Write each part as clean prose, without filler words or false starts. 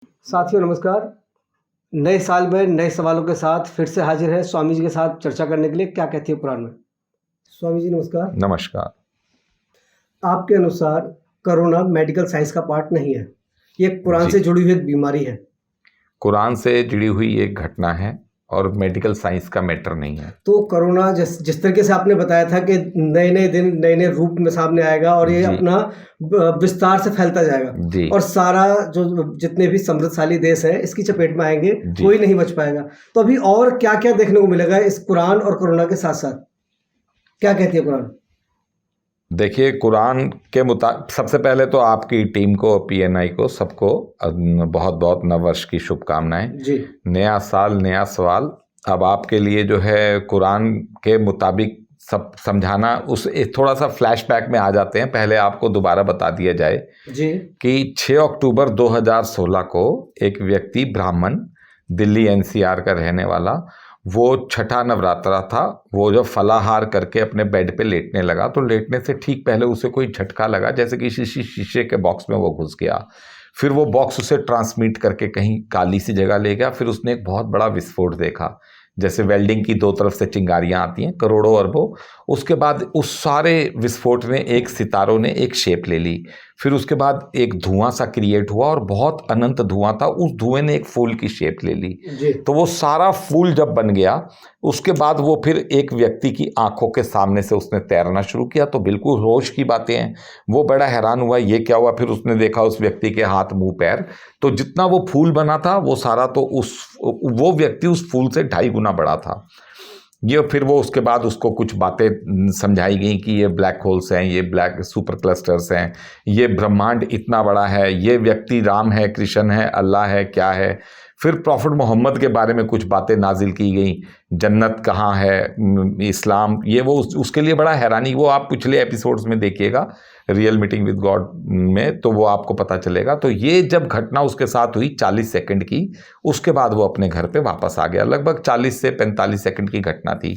साथियों नमस्कार। नए साल में नए सवालों के साथ फिर से हाजिर है स्वामी जी के साथ चर्चा करने के लिए। क्या कहती है कुरान में? स्वामी जी नमस्कार। नमस्कार। आपके अनुसार कोरोना मेडिकल साइंस का पार्ट नहीं है, ये कुरान से जुड़ी हुई एक बीमारी है। कुरान से जुड़ी हुई एक घटना है और मेडिकल साइंस का मैटर नहीं है। तो कोरोना जिस तरीके से आपने बताया था कि नए नए दिन नए नए रूप में सामने आएगा और ये अपना विस्तार से फैलता जाएगा और सारा जो जितने भी समृद्धशाली देश है इसकी चपेट में आएंगे, कोई नहीं बच पाएगा। तो अभी और क्या क्या देखने को मिलेगा इस कुरान और कोरोना के साथ साथ? क्या कहती है कुरान? देखिए, कुरान के मुताबिक सबसे पहले तो आपकी टीम को, पीएनआई को, सबको बहुत बहुत नववर्ष की शुभकामनाएं जी। नया साल नया सवाल। अब आपके लिए जो है कुरान के मुताबिक सब समझाना, उस थोड़ा सा फ्लैशबैक में आ जाते हैं। पहले आपको दोबारा बता दिया जाए जी कि 6 अक्टूबर 2016 को एक व्यक्ति, ब्राह्मण, दिल्ली एनसीआर का रहने वाला, वो छठा नवरात्रा था, वो जब फलाहार करके अपने बेड पे लेटने लगा तो लेटने से ठीक पहले उसे कोई झटका लगा, जैसे कि शीशे के बॉक्स में वो घुस गया। फिर वो बॉक्स उसे ट्रांसमिट करके कहीं काली सी जगह ले गया। फिर उसने एक बहुत बड़ा विस्फोट देखा, जैसे वेल्डिंग की दो तरफ से चिंगारियां आती हैं, करोड़ों अरबों। उसके बाद उस सारे विस्फोट ने, एक सितारों ने एक शेप ले ली। फिर उसके बाद एक धुआं सा क्रिएट हुआ और बहुत अनंत धुआं था। उस धुएं ने एक फूल की शेप ले ली। तो वो सारा फूल जब बन गया, उसके बाद वो फिर एक व्यक्ति की आंखों के सामने से उसने तैरना शुरू किया। तो बिल्कुल होश की बातें हैं। वो बड़ा हैरान हुआ, ये क्या हुआ। फिर उसने देखा उस व्यक्ति के हाथ, मुंह, पैर। तो जितना वो फूल बना था वो सारा तो वो व्यक्ति उस फूल से 2.5 गुना बड़ा था। ये फिर वो उसके बाद उसको कुछ बातें समझाई गई कि ये ब्लैक होल्स हैं, ये ब्लैक सुपर क्लस्टर्स हैं, ये ब्रह्मांड इतना बड़ा है, ये व्यक्ति राम है, कृष्ण है, अल्लाह है, क्या है। फिर प्रॉफिट मोहम्मद के बारे में कुछ बातें नाजिल की गई, जन्नत कहाँ है, इस्लाम, ये वो उसके लिए बड़ा हैरानी। वो आप पिछले एपिसोड्स में देखिएगा, रियल मीटिंग विद गॉड में, तो वो आपको पता चलेगा। तो ये जब घटना उसके साथ हुई 40 सेकंड की, उसके बाद वो अपने घर पे वापस आ गया। लगभग 40 से 45 सेकंड की घटना थी।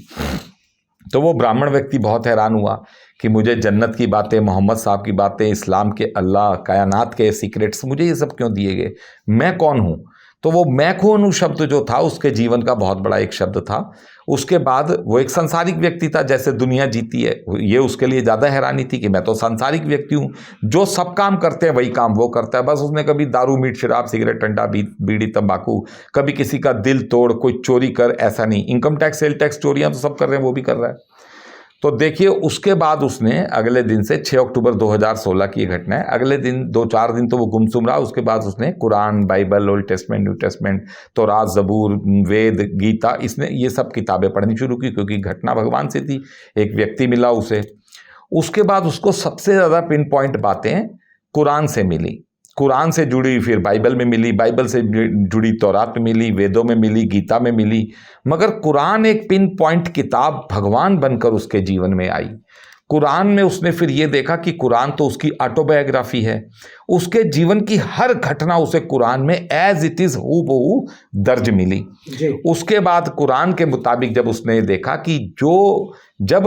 तो वो ब्राह्मण व्यक्ति बहुत हैरान हुआ कि मुझे जन्नत की बातें, मोहम्मद साहब की बातें, इस्लाम के, अल्लाह, कायनात के सीक्रेट्स, मुझे ये सब क्यों दिए गए? मैं कौन हूँ? तो वो मैं कौन हूँ शब्द जो था, उसके जीवन का बहुत बड़ा एक शब्द था। उसके बाद वो एक सांसारिक व्यक्ति था, जैसे दुनिया जीती है। ये उसके लिए ज़्यादा हैरानी थी कि मैं तो सांसारिक व्यक्ति हूँ, जो सब काम करते हैं वही काम वो करता है। बस उसने कभी दारू, मीट, शराब, सिगरेट, अंडा, बीड़ी, तंबाकू, कभी किसी का दिल तोड़, कोई चोरी कर, ऐसा नहीं। इनकम टैक्स, सेल टैक्स, चोरियाँ तो सब कर रहे हैं, वो भी कर रहा है। तो देखिए, उसके बाद उसने अगले दिन से, 6 अक्टूबर 2016 की घटना है, अगले दिन 2-4 दिन तो वो गुमसुम रहा। उसके बाद उसने Quran, Bible, old testament, new testament, तौरात, ज़बूर, वेद, गीता, इसने ये सब किताबें पढ़नी शुरू की, क्योंकि घटना भगवान से थी। एक व्यक्ति मिला उसे। उसके बाद उसको सबसे ज़्यादा पिन पॉइंट बातें कुरान से मिली। कुरान से जुड़ी फिर बाइबल में मिली, बाइबल से जुड़ी तौरात में मिली, वेदों में मिली, गीता में मिली। मगर कुरान एक पिन पॉइंट किताब भगवान बनकर उसके जीवन में आई। कुरान में उसने फिर ये देखा कि कुरान तो उसकी ऑटोबायोग्राफी है। उसके जीवन की हर घटना उसे कुरान में एज इट इज हूबहू दर्ज मिली। उसके बाद कुरान के मुताबिक जब उसने देखा कि जब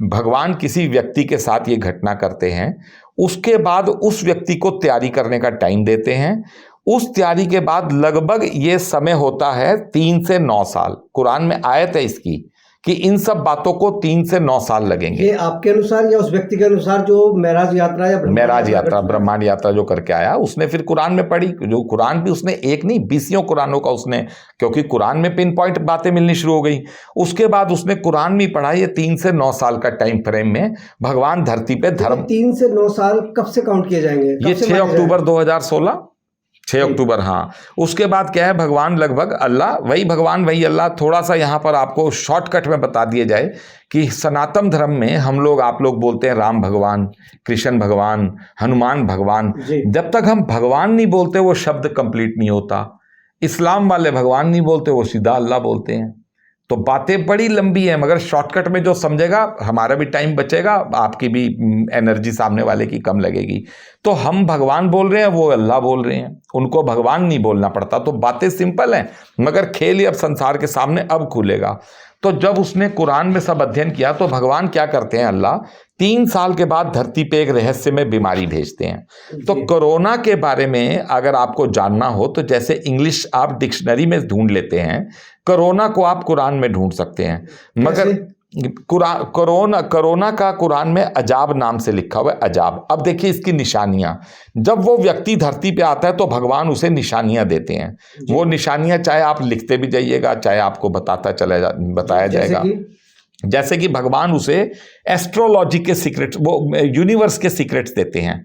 भगवान किसी व्यक्ति के साथ ये घटना करते हैं, उसके बाद उस व्यक्ति को तैयारी करने का टाइम देते हैं। उस तैयारी के बाद लगभग ये समय होता है 3 से 9 साल। कुरान में आयत है इसकी कि इन सब बातों को 3 से 9 साल लगेंगे। ये आपके अनुसार या उस व्यक्ति के अनुसार जो मेराज यात्रा या ब्रह्मांड यात्रा जो करके आया, उसने फिर कुरान में पढ़ी। जो कुरान भी उसने एक नहीं, 20 कुरानों का उसने, क्योंकि कुरान में पिन पॉइंट बातें मिलनी शुरू हो गई। उसके बाद उसने कुरान में पढ़ा। ये 3 से 9 साल का टाइम फ्रेम में भगवान धरती पे धर्म। 3 से 9 साल कब से काउंट किए जाएंगे? ये 6 अक्टूबर 2016, 6 अक्टूबर। हाँ, उसके बाद क्या है, भगवान लगभग अल्लाह, वही भगवान वही अल्लाह। थोड़ा सा यहाँ पर आपको शॉर्टकट में बता दिया जाए कि सनातन धर्म में हम लोग, आप लोग बोलते हैं राम भगवान, कृष्ण भगवान, हनुमान भगवान। जब तक हम भगवान नहीं बोलते वो शब्द कंप्लीट नहीं होता। इस्लाम वाले भगवान नहीं बोलते, वो सीधा अल्लाह बोलते हैं। तो बातें बड़ी लंबी है, मगर शॉर्टकट में जो समझेगा, हमारा भी टाइम बचेगा, आपकी भी एनर्जी सामने वाले की कम लगेगी। तो हम भगवान बोल रहे हैं, वो अल्लाह बोल रहे हैं, उनको भगवान नहीं बोलना पड़ता। तो बातें सिंपल हैं, मगर खेल अब संसार के सामने अब खुलेगा। तो जब उसने कुरान में सब अध्ययन किया तो भगवान क्या करते हैं, अल्लाह 3 साल के बाद धरती पे एक रहस्यमय बीमारी भेजते हैं। तो कोरोना के बारे में अगर आपको जानना हो तो जैसे इंग्लिश आप डिक्शनरी में ढूंढ लेते हैं, कोरोना को आप कुरान में ढूंढ सकते हैं, मगर कोरोना का कुरान में अजाब नाम से लिखा हुआ है, अजाब। अब देखिए इसकी निशानियां, जब वो व्यक्ति धरती पे आता है तो भगवान उसे निशानियां देते हैं। वो निशानियां चाहे आप लिखते भी जाइएगा, चाहे आपको बताया जाएगा। जैसे कि भगवान उसे एस्ट्रोलॉजी के सीक्रेट्स, वो यूनिवर्स के सीक्रेट्स देते हैं।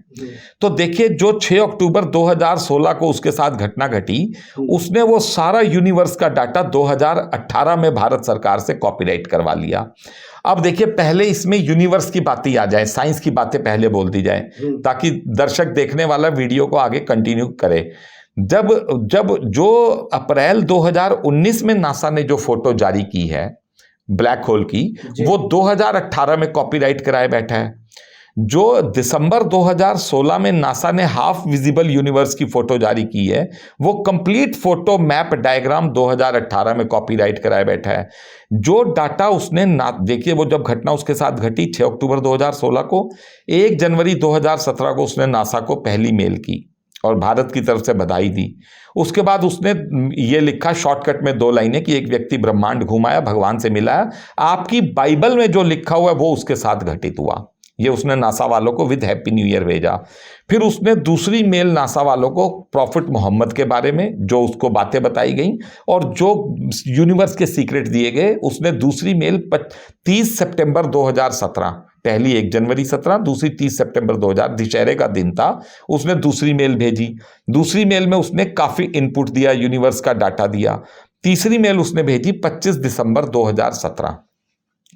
तो देखिए जो 6 अक्टूबर 2016 को उसके साथ घटना घटी, उसने वो सारा यूनिवर्स का डाटा 2018 में भारत सरकार से कॉपीराइट करवा लिया। अब देखिए पहले इसमें यूनिवर्स की बातें आ जाए, साइंस की बातें पहले बोल दी जाए, ताकि दर्शक देखने वाला वीडियो को आगे कंटिन्यू करे। जब जो अप्रैल 2019 में नासा ने जो फोटो जारी की है ब्लैक होल की, वो 2018 में कॉपीराइट कराए बैठा है। जो दिसंबर 2016 में नासा ने हाफ विजिबल यूनिवर्स की फोटो जारी की है, वो कंप्लीट फोटो मैप डायग्राम 2018 में कॉपीराइट कराए बैठा है। जो डाटा उसने देखिए, वो जब घटना उसके साथ घटी 6 अक्टूबर 2016 को, 1 जनवरी 2017 को उसने नासा को पहली मेल की और भारत की तरफ से बधाई दी। उसके बाद उसने ये लिखा शॉर्टकट में 2 लाइनें कि एक व्यक्ति ब्रह्मांड घुमाया, भगवान से मिला है। आपकी बाइबल में जो लिखा हुआ है वो उसके साथ घटित हुआ। ये उसने नासा वालों को विद हैप्पी न्यू ईयर भेजा। फिर उसने दूसरी मेल नासा वालों को प्रॉफिट मोहम्मद के बारे में जो उसको बातें बताई गई और जो यूनिवर्स के सीक्रेट दिए गए, उसने दूसरी मेल 30 सितंबर 2017, पहली 1 जनवरी 17, दूसरी 30 सितंबर 2000, दशहरे का दिन था, उसने दूसरी मेल भेजी। दूसरी मेल में उसने काफ़ी इनपुट दिया, यूनिवर्स का डाटा दिया। तीसरी मेल उसने भेजी 25 दिसंबर 2017,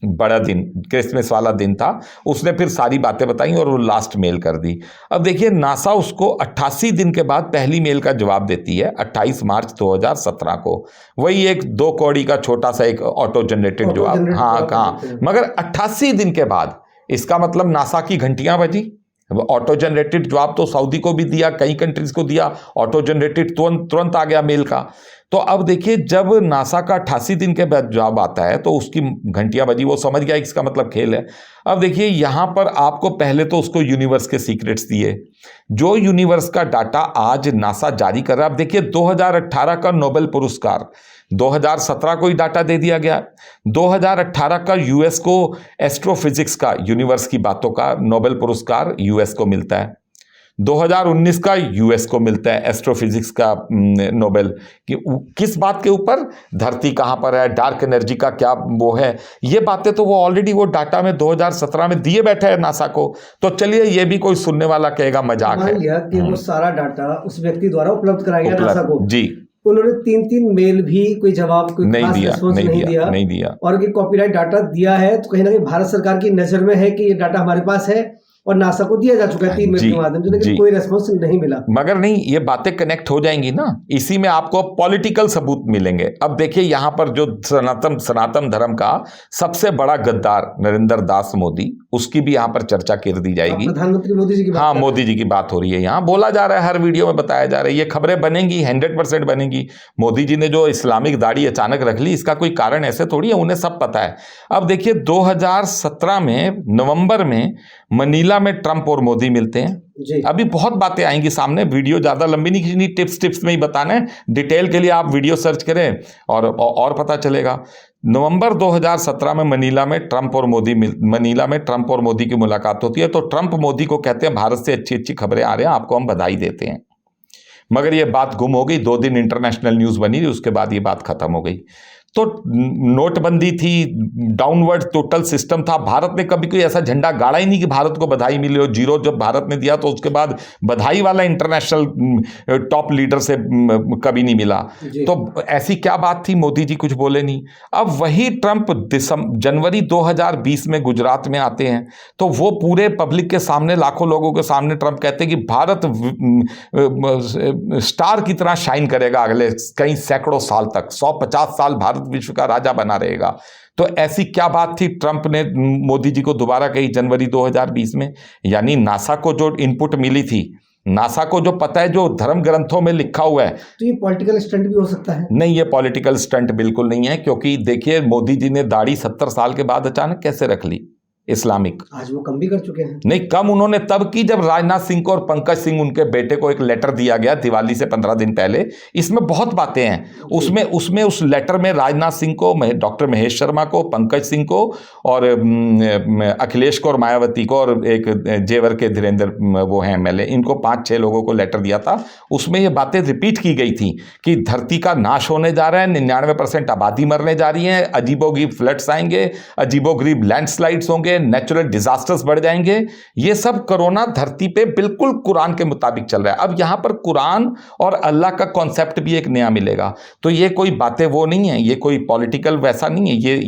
बड़ा दिन, क्रिसमस वाला दिन था। उसने फिर सारी बातें बताई और वो लास्ट मेल कर दी। अब देखिए नासा उसको 88 दिन के बाद पहली मेल का जवाब देती है 28 मार्च 2017 को। वही एक 2 कौड़ी का छोटा सा एक ऑटो जनरेटेड जवाब, हाँ कहाँ, मगर 88 दिन के बाद। इसका मतलब नासा की घंटियां बजी। ऑटो जनरेटेड जवाब तो सऊदी को भी दिया, कई कंट्रीज को दिया, ऑटो जनरेटेड तुरंत आ गया मेल का। तो अब देखिए जब नासा का 88 दिन के बाद जवाब आता है तो उसकी घंटियां बजी, वो समझ गया इसका मतलब खेल है। अब देखिए यहां पर आपको पहले तो उसको यूनिवर्स के सीक्रेट्स दिए, जो यूनिवर्स का डाटा आज नासा जारी कर रहा है। अब देखिए 2018 का नोबेल पुरस्कार 2017 को ही डाटा दे दिया गया। 2018 का यूएस को एस्ट्रोफिजिक्स का, यूनिवर्स की बातों का नोबेल पुरस्कार यूएस को मिलता है। 2019 का यूएस को मिलता है एस्ट्रोफिजिक्स का नोबेल। कि किस बात के ऊपर, धरती कहाँ पर है, डार्क एनर्जी का क्या वो है, ये बातें तो वो ऑलरेडी वो डाटा में 2017 में दिए बैठे हैं नासा को। तो चलिए ये भी कोई सुनने वाला कहेगा मजाक है कि वो सारा डाटा उस व्यक्ति द्वारा उपलब्ध कराया गया नासा को। जी, उन्होंने 3 मेल भी कोई जवाब, कोई नहीं दिया और कॉपीराइट डाटा दिया है। तो कहीं ना कहीं भारत सरकार की नजर में है कि ये डाटा हमारे पास है और नासा को दिया जा चुका है 3 मिनट के माध्यम से, लेकिन कोई रेस्पॉन्स नहीं मिला। मगर नहीं, ये बातें कनेक्ट हो जाएंगी ना, इसी में आपको पॉलिटिकल सबूत मिलेंगे। अब देखिए यहां पर जो सनातन धर्म का सबसे बड़ा गद्दार नरेंद्र दास मोदी, उसकी भी यहां पर चर्चा कर दी जाएगी। प्रधानमंत्री मोदी जी की बात, हाँ मोदी जी की बात हो रही है, यहाँ बोला जा रहा है, हर वीडियो में बताया जा रहा है, ये खबरें बनेंगी, 100% बनेंगी। मोदी जी ने जो इस्लामिक दाढ़ी अचानक रख ली, इसका कोई कारण ऐसे थोड़ी है, उन्हें सब पता है। अब देखिए 2017 में नवंबर में मनीला में ट्रंप और मोदी मिलते हैं। अभी बहुत बातें आएंगी सामने, वीडियो ज्यादा लंबी नहीं खींचनी, टिप्स में ही बताना है। डिटेल के लिए आप वीडियो सर्च करें और पता चलेगा। नवंबर 2017 में मनीला में ट्रंप और मोदी की मुलाकात होती है। तो ट्रंप मोदी को कहते हैं भारत से अच्छी खबरें आ रही हैं, आपको हम बधाई देते हैं। मगर ये बात गुम हो गई, 2 दिन इंटरनेशनल न्यूज बनी, उसके बाद ये बात खत्म हो गई। तो नोटबंदी थी, डाउनवर्ड टोटल सिस्टम था, भारत ने कभी कोई ऐसा झंडा गाड़ा ही नहीं कि भारत को बधाई मिली हो। 0 जब भारत ने दिया तो उसके बाद बधाई वाला इंटरनेशनल टॉप लीडर से कभी नहीं मिला। तो ऐसी क्या बात थी, मोदी जी कुछ बोले नहीं। अब वही ट्रंप जनवरी 2020 में गुजरात में आते हैं, तो वो पूरे पब्लिक के सामने, लाखों लोगों के सामने ट्रंप कहते हैं कि भारत स्टार की तरह शाइन करेगा अगले कई सैकड़ों साल तक, 150 साल भारत विश्व का राजा बना रहेगा। तो ऐसी क्या बात थी ट्रंप ने मोदी जी को दोबारा कही जनवरी 2020 में? यानी नासा को जो इनपुट मिली थी नासा को जो पता है, जो धर्म ग्रंथों में लिखा हुआ है। तो ये पॉलिटिकल स्टंट भी हो सकता है? नहीं, ये पॉलिटिकल स्टंट बिल्कुल नहीं है, क्योंकि देखिए मोदी जी ने दाढ़ी 70 साल के बाद अचानक कैसे रख ली इस्लामिक? आज वो कम भी कर चुके हैं। नहीं, कम उन्होंने तब की जब राजनाथ सिंह को और पंकज सिंह, उनके बेटे को, एक लेटर दिया गया दिवाली से 15 दिन पहले। इसमें बहुत बातें हैं उसमें उस लेटर में राजनाथ सिंह को, डॉक्टर महेश शर्मा को, पंकज सिंह को और अखिलेश को और मायावती को और एक जेवर के धीरेन्द्र वो हैं MLA, इनको 5-6 लोगों को लेटर दिया था। उसमें ये बातें रिपीट की गई थी कि धरती का नाश होने जा रहा है, 99% आबादी मरने जा रही है, अजीबोगरीब फ्लड्स आएंगे, अजीबोगरीब लैंडस्लाइड्स होंगे, नेचुरल डिजास्टर्स बढ़ जाएंगे। ये सब कोरोना धरती पे बिल्कुल कुरान के मुताबिक चल रहा है। अब यहां पर कुरान और अल्लाह का कॉन्सेप्ट भी एक नया मिलेगा। तो ये कोई बातें वो नहीं है, ये कोई पॉलिटिकल वैसा नहीं है,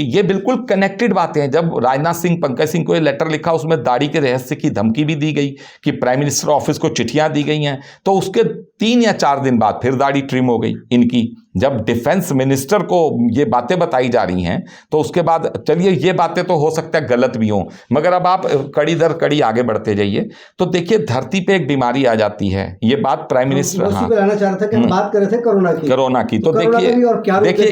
ये बिल्कुल कनेक्टेड बातें हैं। जब राजनाथ सिंह, पंकज सिंह को ये लेटर लिखा, उसमें दाढ़ी के रहस्य की धमकी भी दी गई कि प्राइम मिनिस्टर ऑफिस को चिट्ठियां दी गई हैं। तो उसके 3 या 4 दिन बाद फिर दाढ़ी ट्रिम हो गई इनकी। जब डिफेंस मिनिस्टर को ये बातें बताई जा रही हैं, तो उसके बाद चलिए ये बातें तो हो सकता है गलत भी हों, मगर अब आप कड़ी दर कड़ी आगे बढ़ते जाइए तो देखिए धरती पे एक बीमारी आ जाती है। ये बात प्राइम मिनिस्टर लाना चाह रहा था कि हम बात कर रहे थे कोरोना की। तो देखिए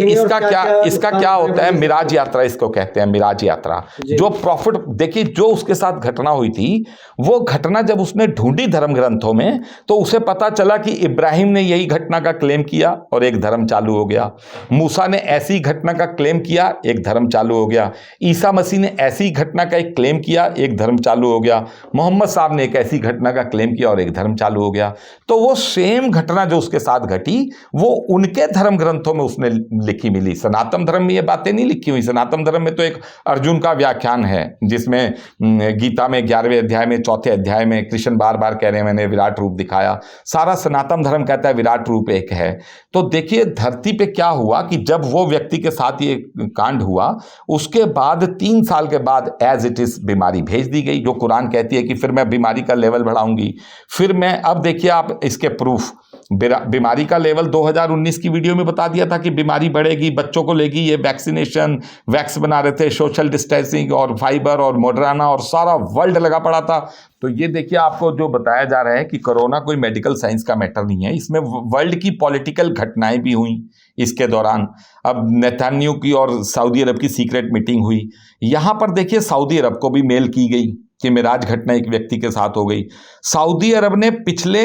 इसका क्या होता है, मिराज यात्रा इसको कहते हैं, मिराज यात्रा। जो प्रॉफिट, देखिए जो उसके साथ घटना हुई थी, वो घटना जब उसने ढूंढी धर्म ग्रंथों में, तो उसे पता चला कि इब्राहिम ने यही घटना का क्लेम किया और एक धर्म चालू हो गया। मूसा ने ऐसी घटना का क्लेम किया, एक धर्म चालू हो गया। ईसा मसीह ने ऐसी घटना का एक क्लेम किया, एक धर्म चालू हो गया। मोहम्मद साहब ने एक ऐसी घटना का क्लेम किया और एक धर्म चालू हो गया। तो वो सेम घटना जो उसके साथ घटी, वो उनके धर्म ग्रंथों में उसने लिखी मिली। सनातन धर्म में ये बातें नहीं लिखी हुई। सनातन धर्म में तो एक अर्जुन का व्याख्यान है, जिसमें गीता में 11वें अध्याय में 4थे अध्याय में कृष्ण बार बार कह रहे हैं मैंने विराट रूप दिखाया। सारा सनातन धर्म कहता है विराट रूप एक है। तो देखिए धरती पे क्या हुआ कि जब वो व्यक्ति के साथ ये कांड हुआ, उसके बाद 3 साल के बाद एज इट इज बीमारी भेज दी गई, जो कुरान कहती है कि फिर मैं बीमारी का लेवल बढ़ाऊंगी। फिर मैं, अब देखिए आप इसके प्रूफ, बीमारी का लेवल 2019 की वीडियो में बता दिया था कि बीमारी बढ़ेगी, बच्चों को लेगी, ये वैक्सीनेशन, वैक्स बना रहे थे, सोशल डिस्टेंसिंग और फाइबर और मॉडर्ना और सारा वर्ल्ड लगा पड़ा था। तो ये देखिए आपको जो बताया जा रहा है कि कोरोना कोई मेडिकल साइंस का मैटर नहीं है, इसमें वर्ल्ड की पॉलिटिकल घटनाएं भी हुई इसके दौरान। अब नेतन्याहू की और सऊदी अरब की सीक्रेट मीटिंग हुई। यहां पर देखिए सऊदी अरब को भी मेल की गई कि मिराज घटना एक व्यक्ति के साथ हो गई। सऊदी अरब ने पिछले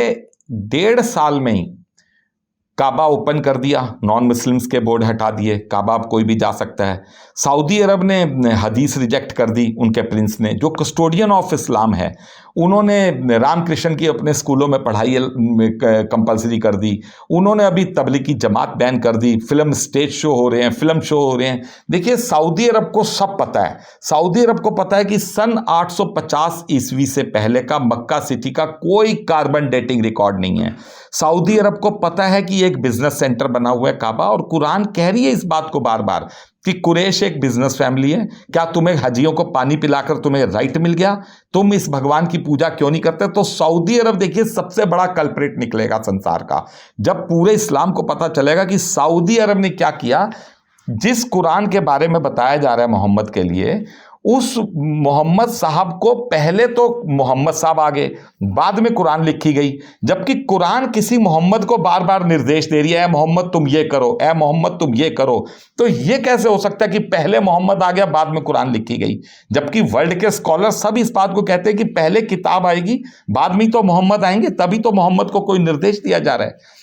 1.5 साल में ही काबा ओपन कर दिया, नॉन मुस्लिम्स के बोर्ड हटा दिए, काबा अब कोई भी जा सकता है। सऊदी अरब ने हदीस रिजेक्ट कर दी, उनके प्रिंस ने, जो कस्टोडियन ऑफ इस्लाम है, उन्होंने रामकृष्ण की अपने स्कूलों में पढ़ाई कंपलसरी कर दी। उन्होंने अभी तबलीगी जमात बैन कर दी, फिल्म स्टेज शो हो रहे हैं, फिल्म शो हो रहे हैं। देखिए सऊदी अरब को सब पता है, सऊदी अरब को पता है कि सन 850 ईस्वी से पहले का मक्का सिटी का कोई कार्बन डेटिंग रिकॉर्ड नहीं है। सऊदी अरब को पता है कि एक बिजनेस सेंटर बना हुआ है काबा, और कुरान कह रही है इस बात को बार बार कि कुरैश एक बिजनेस फैमिली है। क्या तुम्हें हजियों को पानी पिलाकर तुम्हें राइट मिल गया? तुम इस भगवान की पूजा क्यों नहीं करते? तो सऊदी अरब देखिए सबसे बड़ा कल्प्रिट निकलेगा संसार का, जब पूरे इस्लाम को पता चलेगा कि सऊदी अरब ने क्या किया। जिस कुरान के बारे में बताया जा रहा है मोहम्मद के लिए, उस मोहम्मद साहब को पहले तो मोहम्मद साहब आगे, बाद में कुरान लिखी गई, जबकि कुरान किसी मोहम्मद को बार बार निर्देश दे रही है, ए मोहम्मद तुम ये करो, ए मोहम्मद तुम ये करो। तो ये कैसे हो सकता है कि पहले मोहम्मद आ गया बाद में कुरान लिखी गई? जबकि वर्ल्ड के स्कॉलर सब इस बात को कहते हैं कि पहले किताब आएगी, बाद में तो मोहम्मद आएंगे, तभी तो मोहम्मद को कोई निर्देश दिया जा रहा है।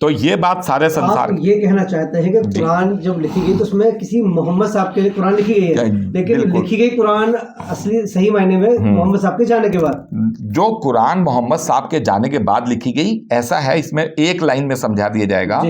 तो ये बात सारे संसार, आप ये कहना चाहते हैं कि कुरान जब लिखी गई तो उसमें किसी मोहम्मद साहब के लिए कुरान लिखी गई है, लेकिन लिखी गई कुरान असली सही मायने में मोहम्मद साहब के जाने के बाद, जो कुरान मोहम्मद साहब के जाने के बाद लिखी गई, ऐसा है, इसमें एक लाइन में समझा दिया जाएगा।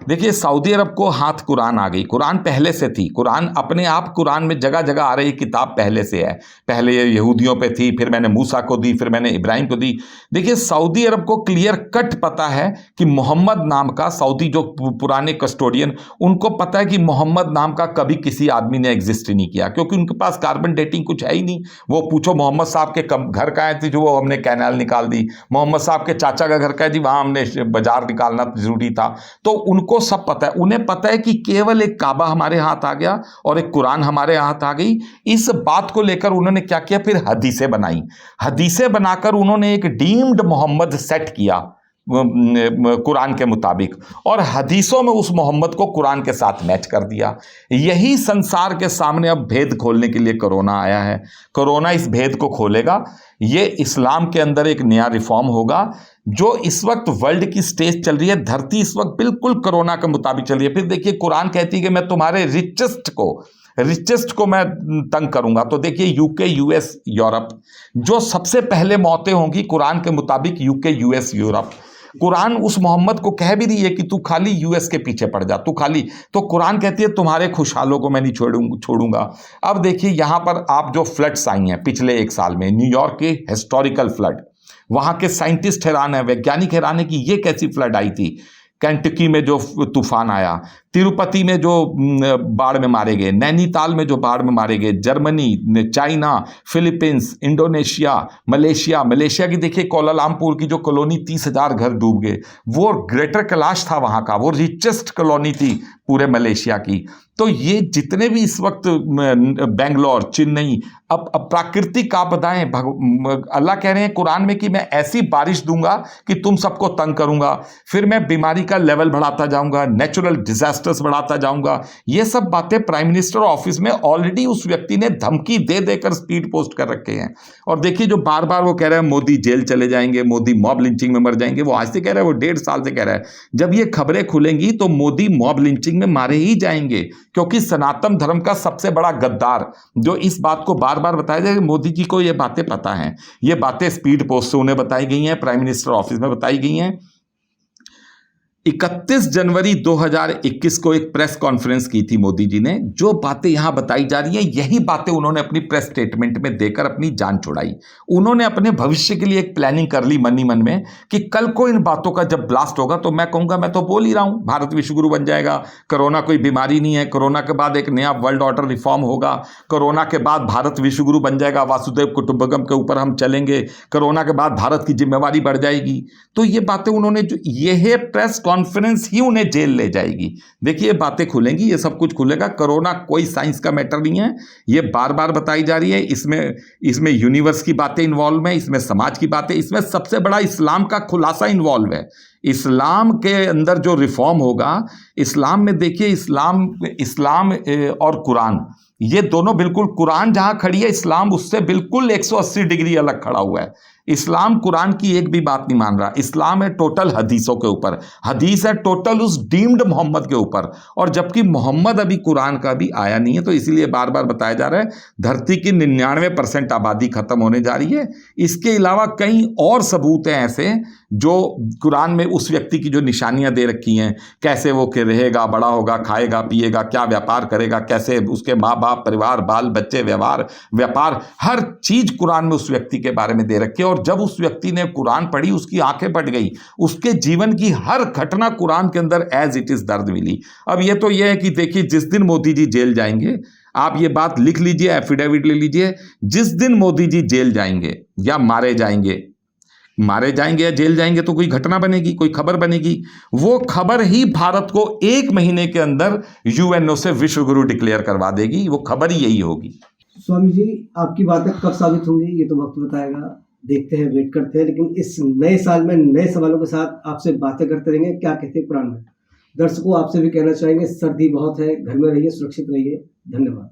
देखिए सऊदी अरब को हाथ कुरान आ गई, कुरान पहले से थी, कुरान अपने आप, कुरान में जगह जगह आ रही किताब पहले से है, पहले यहूदियों पे थी, फिर मैंने मूसा को दी, फिर मैंने इब्राहिम को दी। देखिए सऊदी अरब को क्लियर कट पता है कि मोहम्मद नाम का सऊदी जो पुराने कस्टोडियन, उनको पता है कि मोहम्मद नाम का कभी किसी आदमी ने एग्जिस्ट ही नहीं किया, क्योंकि उनके पास कार्बन डेटिंग कुछ है ही नहीं। वो पूछो मोहम्मद साहब के घर का है थी जो वो हमने कैनाल निकाल दी, मोहम्मद साहब के चाचा का घर का है जी वहाँ हमने बाजार निकालना जरूरी था। तो उनको सब पता है, उन्हें पता है कि केवल एक काबा हमारे हाथ आ गया और एक कुरान हमारे हाथ आ गई। इस बात को लेकर उन्होंने क्या किया, फिर हदीसें बनाई। हदीसें बनाकर उन्होंने एक डीम्ड मोहम्मद सेट किया कुरान के मुताबिक, और हदीसों में उस मोहम्मद को कुरान के साथ मैच कर दिया। यही संसार के सामने अब भेद खोलने के लिए कोरोना आया है। कोरोना इस भेद को खोलेगा। ये इस्लाम के अंदर एक नया रिफॉर्म होगा। जो इस वक्त वर्ल्ड की स्टेज चल रही है, धरती इस वक्त बिल्कुल कोरोना के मुताबिक चल रही है। फिर देखिए कुरान कहती है कि मैं तुम्हारे रिचेस्ट को मैं तंग करूंगा। तो देखिए यूके, यूएस, यूरोप, जो सबसे पहले मौतें होंगी कुरान के मुताबिक यूके, यूएस, यूरोप। कुरान उस मोहम्मद को कह भी रही है कि तू खाली यूएस के पीछे पड़ जा, तू खाली, तो कुरान कहती है तुम्हारे खुशहालों को मैं नहीं छोड़ूंगा। अब देखिए यहां पर आप जो फ्लड्स आई हैं पिछले 1 साल में, न्यूयॉर्क के हिस्टोरिकल फ्लड, वहां के साइंटिस्ट हैरान है, वैज्ञानिक हैरान है कि ये कैसी फ्लड आई थी। केंटकी में जो तूफान आया, तिरुपति में जो बाढ़ में मारे गए, नैनीताल में जो बाढ़ में मारे गए, Germany, China, Philippines, Indonesia, Malaysia की देखिए कोलालमपुर की जो कॉलोनी 30,000 घर डूब गए। वो ग्रेटर कैलाश था वहाँ का, वो रिचेस्ट कॉलोनी थी पूरे मलेशिया की। तो ये जितने भी इस वक्त बेंगलोर, चेन्नई, अब प्राकृतिक आपदाएं, अल्लाह कह रहे हैं कुरान में कि मैं ऐसी बारिश दूंगा कि तुम सबको तंग करूंगा, फिर मैं बीमारी का लेवल बढ़ाता जाऊंगा, नेचुरल डिजास्टर्स बढ़ाता जाऊंगा। ये सब बातें प्राइम मिनिस्टर ऑफिस में ऑलरेडी उस व्यक्ति ने धमकी दे देकर स्पीड पोस्ट कर रखे हैं। और देखिए जो बार बार वो कह रहा है मोदी जेल चले जाएंगे, मोदी मॉब लिंचिंग में मर जाएंगे, वो आज से कह रहा है, वो 1.5 साल से कह रहा है। जब ये खबरें खुलेंगी तो मोदी मॉब लिंचिंग में मारे ही जाएंगे, क्योंकि सनातन धर्म का सबसे बड़ा गद्दार जो इस बात को बार बार बताया जाए, मोदी जी को ये बातें पता हैं, ये बातें स्पीड पोस्ट से उन्हें बताई गई हैं, प्राइम मिनिस्टर ऑफिस में बताई गई हैं। 31 जनवरी 2021 को एक प्रेस कॉन्फ्रेंस की थी मोदी जी ने। जो बातें यहां बताई जा रही हैं, यही बातें उन्होंने अपनी प्रेस स्टेटमेंट में देकर अपनी जान छुड़ाई। उन्होंने अपने भविष्य के लिए एक प्लानिंग कर ली मन ही मन में कि कल को इन बातों का जब ब्लास्ट होगा तो मैं कहूंगा, मैं तो बोल ही रहा हूं, भारत विश्वगुरु बन जाएगा, कोरोना कोई बीमारी नहीं है, कोरोना के बाद एक नया वर्ल्ड ऑर्डर रिफॉर्म होगा, कोरोना के बाद भारत विश्वगुरु बन जाएगा, वासुदेव कुटुंबकम के ऊपर हम चलेंगे, कोरोना के बाद भारत की जिम्मेवारी बढ़ जाएगी। तो ये बातें उन्होंने, जो यह प्रेस कॉन्फ्रेंस ही उन्हें जेल ले जाएगी। देखिए बातें खुलेंगी, ये सब कुछ खुलेगा। कोरोना कोई साइंस का मैटर नहीं है, ये बार बार बताई जा रही है। इसमें यूनिवर्स की बातें इन्वॉल्व है, इसमें समाज की बातें, इसमें सबसे बड़ा इस्लाम का खुलासा इन्वॉल्व है। इस्लाम के अंदर जो रिफॉर्म होगा, इस्लाम में देखिए, इस्लाम और कुरान, ये दोनों बिल्कुल, कुरान जहां खड़ी है इस्लाम उससे बिल्कुल 180 डिग्री अलग खड़ा हुआ है। इस्लाम कुरान की एक भी बात नहीं मान रहा। इस्लाम है टोटल हदीसों के ऊपर, हदीस है टोटल उस डीम्ड मोहम्मद के ऊपर, और जबकि मोहम्मद अभी कुरान का भी आया नहीं है। तो इसीलिए बार बार बताया जा रहा है धरती की 99% आबादी खत्म होने जा रही है। इसके अलावा कई और सबूत हैं ऐसे जो कुरान में उस व्यक्ति की जो निशानियां दे रखी हैं, कैसे वो के रहेगा, बड़ा होगा, खाएगा पिएगा, क्या व्यापार करेगा, कैसे उसके माँ बाप, परिवार, बाल बच्चे, व्यवहार, व्यापार, हर चीज कुरान में उस व्यक्ति के बारे में दे रखी है। और जब उस व्यक्ति ने कुरान पढ़ी, उसकी आंखें फट गई, उसके जीवन की हर घटना कुरान के अंदर एज इट इज दर्द मिली। अब ये तो ये है कि देखिए जिस दिन मोदी जी जेल जाएंगे, आप ये बात लिख लीजिए, एफिडेविट ले लीजिए, जिस दिन मोदी जी जेल जाएंगे या मारे जाएंगे या जेल जाएंगे तो कोई घटना बनेगी, कोई खबर बनेगी। वो खबर ही भारत को 1 महीने के अंदर यूएनओ से विश्व गुरु डिक्लेयर करवा देगी। वो खबर ही यही होगी। स्वामी जी, आपकी बातें कब साबित होंगी ये तो वक्त बताएगा, देखते हैं, वेट करते हैं। लेकिन इस नए साल में नए सवालों के साथ आपसे बातें करते रहेंगे। क्या कहते हैं कुरान में? दर्शकों आपसे भी कहना चाहेंगे, सर्दी बहुत है, घर में रहिए, सुरक्षित रहिए। धन्यवाद।